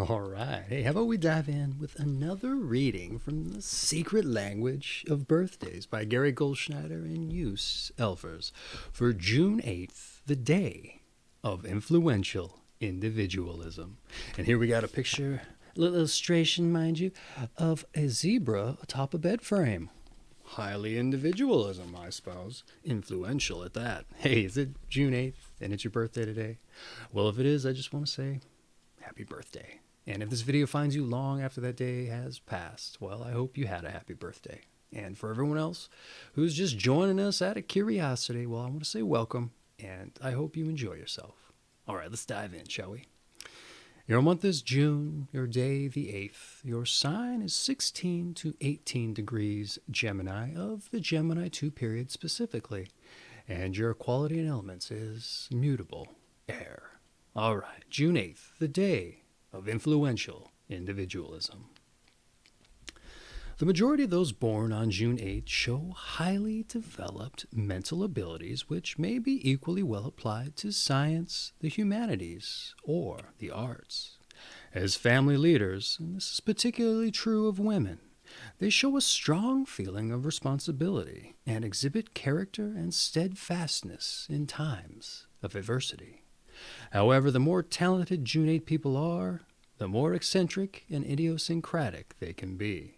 All right. Hey, how about we dive in with another reading from The Secret Language of Birthdays by Gary Goldschneider and Joost for June 8th, the day of Influential Individualism. And here we got a picture, a little illustration, mind you, of a zebra atop a bed frame. Highly individualism, I suppose. Influential at that. Hey, is it June 8th and it's your birthday today? Well, if it is, I just want to say happy birthday. And if this video finds you long after that day has passed, well, I hope you had a happy birthday. And for everyone else who's just joining us out of curiosity, well, I want to say welcome, and I hope you enjoy yourself. All right, let's dive in, shall we? Your month is June, your day the 8th. Your sign is 16 to 18 degrees Gemini of the Gemini II period specifically. And your quality and elements is mutable, air. All right, June 8th, the day of influential individualism. The majority of those born on June 8th show highly developed mental abilities which may be equally well applied to science, the humanities, or the arts. As family leaders, and this is particularly true of women, they show a strong feeling of responsibility and exhibit character and steadfastness in times of adversity. However, the more talented June 8 people are, the more eccentric and idiosyncratic they can be.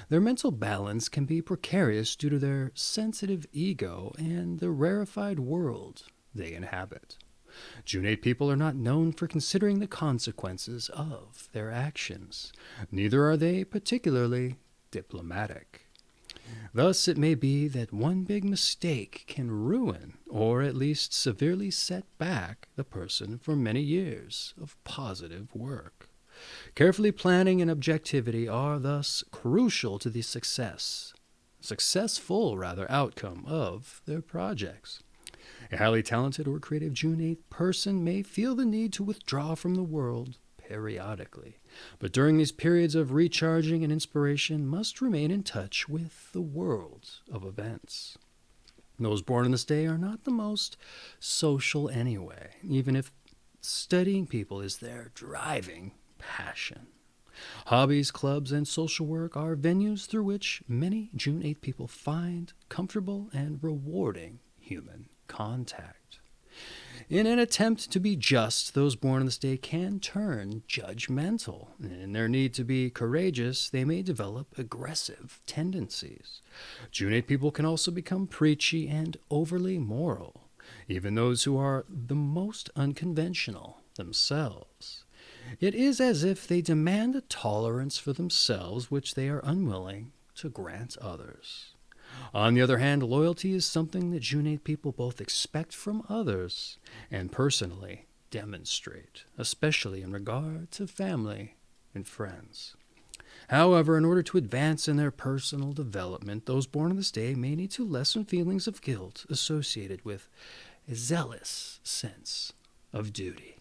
Their mental balance can be precarious due to their sensitive ego and the rarefied world they inhabit. June 8 people are not known for considering the consequences of their actions. Neither are they particularly diplomatic. Thus, it may be that one big mistake can ruin, or at least severely set back, the person for many years of positive work. Carefully planning and objectivity are thus crucial to the successful outcome of their projects. A highly talented or creative June 8th person may feel the need to withdraw from the world periodically, but during these periods of recharging and inspiration must remain in touch with the world of events. Those born on this day are not the most social anyway, even if studying people is their driving passion. Hobbies, clubs, and social work are venues through which many June 8th people find comfortable and rewarding human contact. In an attempt to be just, those born on this day can turn judgmental. In their need to be courageous, they may develop aggressive tendencies. June 8 people can also become preachy and overly moral, even those who are the most unconventional themselves. It is as if they demand a tolerance for themselves which they are unwilling to grant others. On the other hand, loyalty is something that June 8 people both expect from others and personally demonstrate, especially in regard to family and friends. However, in order to advance in their personal development, those born on this day may need to lessen feelings of guilt associated with a zealous sense of duty.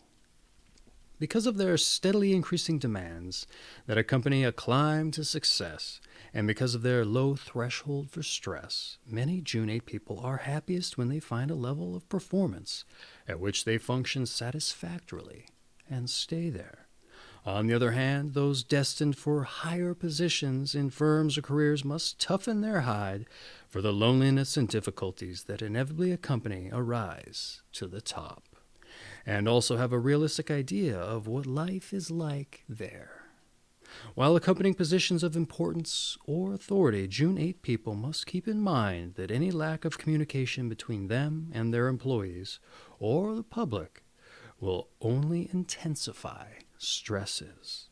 Because of their steadily increasing demands that accompany a climb to success, and because of their low threshold for stress, many June 8 people are happiest when they find a level of performance at which they function satisfactorily and stay there. On the other hand, those destined for higher positions in firms or careers must toughen their hide for the loneliness and difficulties that inevitably accompany a rise to the top, and also have a realistic idea of what life is like there. While accompanying positions of importance or authority, June 8 people must keep in mind that any lack of communication between them and their employees or the public will only intensify stresses.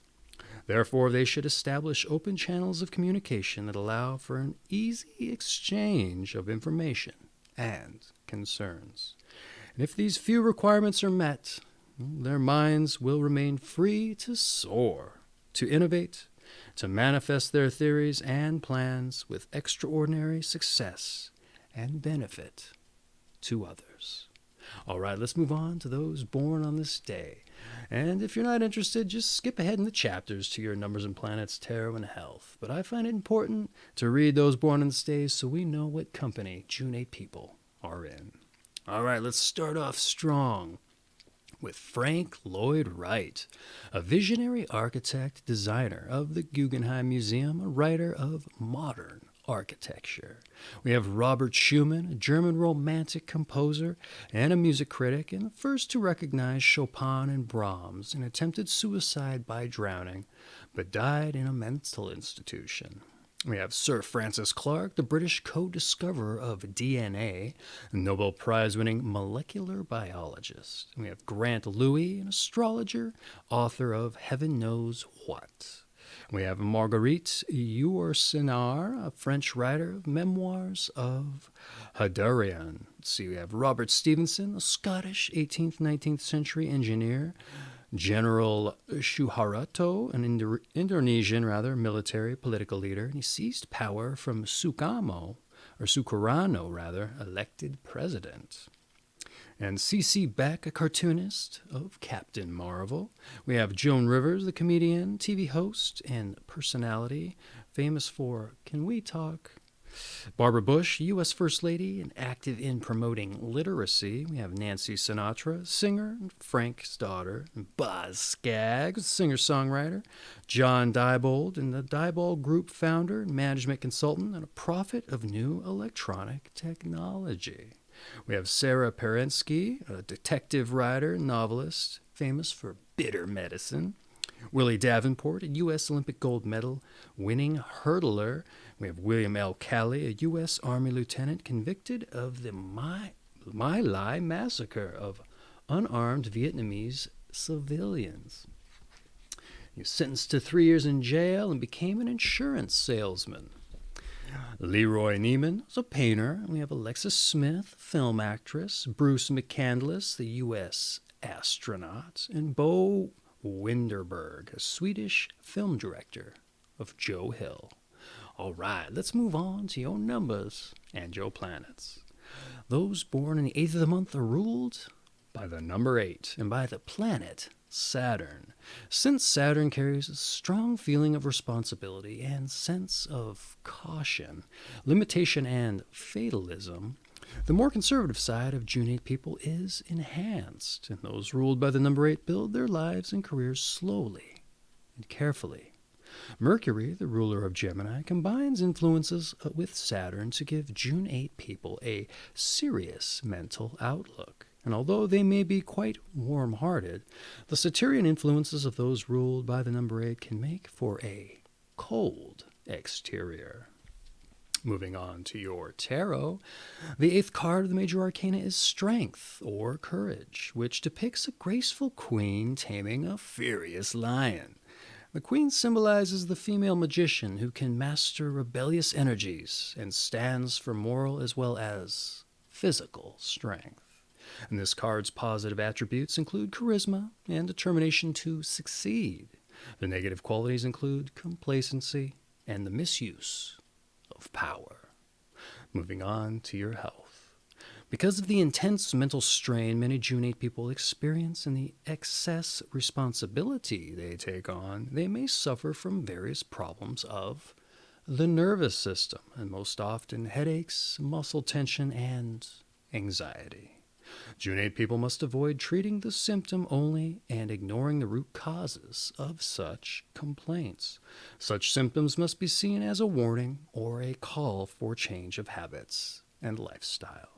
Therefore, they should establish open channels of communication that allow for an easy exchange of information and concerns. And if these few requirements are met, their minds will remain free to soar, to innovate, to manifest their theories and plans with extraordinary success and benefit to others. All right, let's move on to those born on this day. And if you're not interested, just skip ahead in the chapters to your numbers and planets, tarot, and health. But I find it important to read those born on this day so we know what company June 8 people are in. All right, let's start off strong with Frank Lloyd Wright, a visionary architect designer of the Guggenheim Museum, a writer of modern architecture. We have Robert Schumann, a German romantic composer and a music critic, and the first to recognize Chopin and Brahms, and attempted suicide by drowning, but died in a mental institution. We have Sir Francis Crick, the British co-discoverer of DNA, a Nobel Prize-winning molecular biologist. We have Grant Louis, an astrologer, author of Heaven Knows What. We have Marguerite Yourcenar, a French writer of memoirs of Hadarian. Let's see, we have Robert Stevenson, a Scottish 18th, 19th century engineer. General Suharto, an Indonesian military political leader, and he seized power from Sukarno, elected president. And C.C. Beck, a cartoonist of Captain Marvel. We have Joan Rivers, the comedian, TV host, and personality, famous for Can We Talk? Barbara Bush, U.S. First Lady and active in promoting literacy. We have Nancy Sinatra, singer, Frank's daughter, and Boz Scaggs, singer-songwriter. John Diebold, and the Diebold Group founder and management consultant, and a prophet of new electronic technology. We have Sarah Perensky, a detective writer and novelist, famous for Bitter Medicine. Willie Davenport, a U.S. Olympic gold medal winning hurdler. We have William L. Calley, a U.S. Army lieutenant convicted of the My Lai massacre of unarmed Vietnamese civilians. He was sentenced to 3 years in jail and became an insurance salesman. Leroy Neiman is a painter. And we have Alexis Smith, film actress. Bruce McCandless, the U.S. astronaut. And Bo Winderberg, a Swedish film director of Joe Hill. All right, let's move on to your numbers and your planets. Those born in the 8th of the month are ruled by the number 8 and by the planet Saturn. Since Saturn carries a strong feeling of responsibility and sense of caution, limitation, and fatalism, the more conservative side of June 8 people is enhanced, and those ruled by the number 8 build their lives and careers slowly and carefully. Mercury, the ruler of Gemini, combines influences with Saturn to give June 8 people a serious mental outlook. And although they may be quite warm-hearted, the Saturnian influences of those ruled by the number 8 can make for a cold exterior. Moving on to your tarot, the 8th card of the major arcana is Strength, or Courage, which depicts a graceful queen taming a furious lion. The queen symbolizes the female magician who can master rebellious energies and stands for moral as well as physical strength. And this card's positive attributes include charisma and determination to succeed. The negative qualities include complacency and the misuse of power. Moving on to your health. Because of the intense mental strain many June 8 people experience and the excess responsibility they take on, they may suffer from various problems of the nervous system, and most often headaches, muscle tension, and anxiety. June 8 people must avoid treating the symptom only and ignoring the root causes of such complaints. Such symptoms must be seen as a warning or a call for change of habits and lifestyle.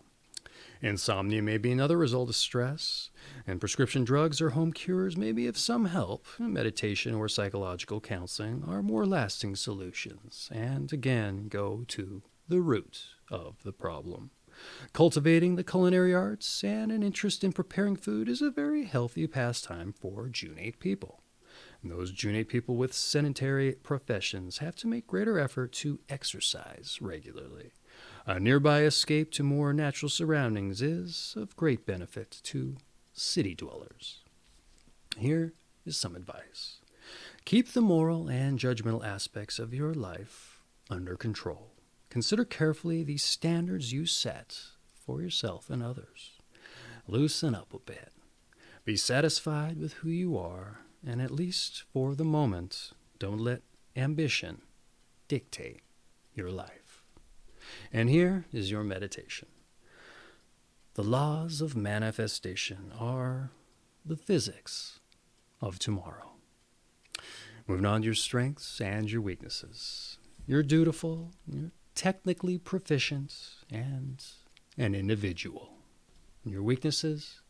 Insomnia may be another result of stress, and prescription drugs or home cures may be of some help. Meditation or psychological counseling are more lasting solutions, and again go to the root of the problem. Cultivating the culinary arts and an interest in preparing food is a very healthy pastime for June 8 people. And those June 8 people with sedentary professions have to make greater effort to exercise regularly. A nearby escape to more natural surroundings is of great benefit to city dwellers. Here is some advice. Keep the moral and judgmental aspects of your life under control. Consider carefully the standards you set for yourself and others. Loosen up a bit. Be satisfied with who you are, and at least for the moment, don't let ambition dictate your life. And here is your meditation. The laws of manifestation are the physics of tomorrow. Moving on to your strengths and your weaknesses. You're dutiful, you're technically proficient, and an individual. And your weaknesses,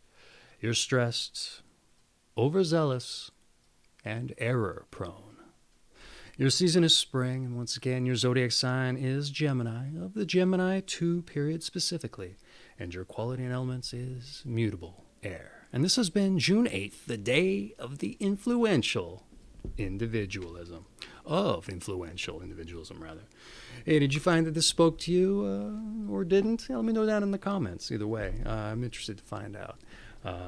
you're stressed, overzealous, and error-prone. Your season is spring, and once again, your zodiac sign is Gemini, of the Gemini II period specifically, and your quality and elements is mutable, air. And this has been June 8th, the day of the influential individualism. Of influential individualism, rather. Hey, did you find that this spoke to you or didn't? Let me know down in the comments. Either way, I'm interested to find out.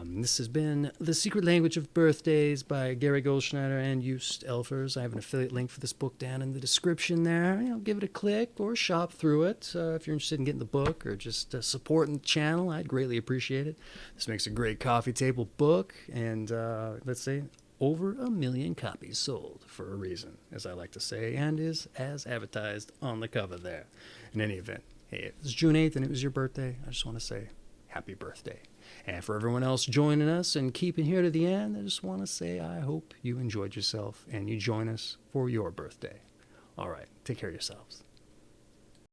This has been The Secret Language of Birthdays by Gary Goldschneider and Joost. I have an affiliate link for this book down in the description there. Give it a click or shop through it. If you're interested in getting the book or just supporting the channel, I'd greatly appreciate it. This makes a great coffee table book, and let's say over 1 million copies sold for a reason, as I like to say, and is as advertised on the cover there. In any event, hey, it's June 8th and it was your birthday. I just want to say happy birthday. And for everyone else joining us and keeping here to the end, I just want to say I hope you enjoyed yourself and you join us for your birthday. All right, take care of yourselves.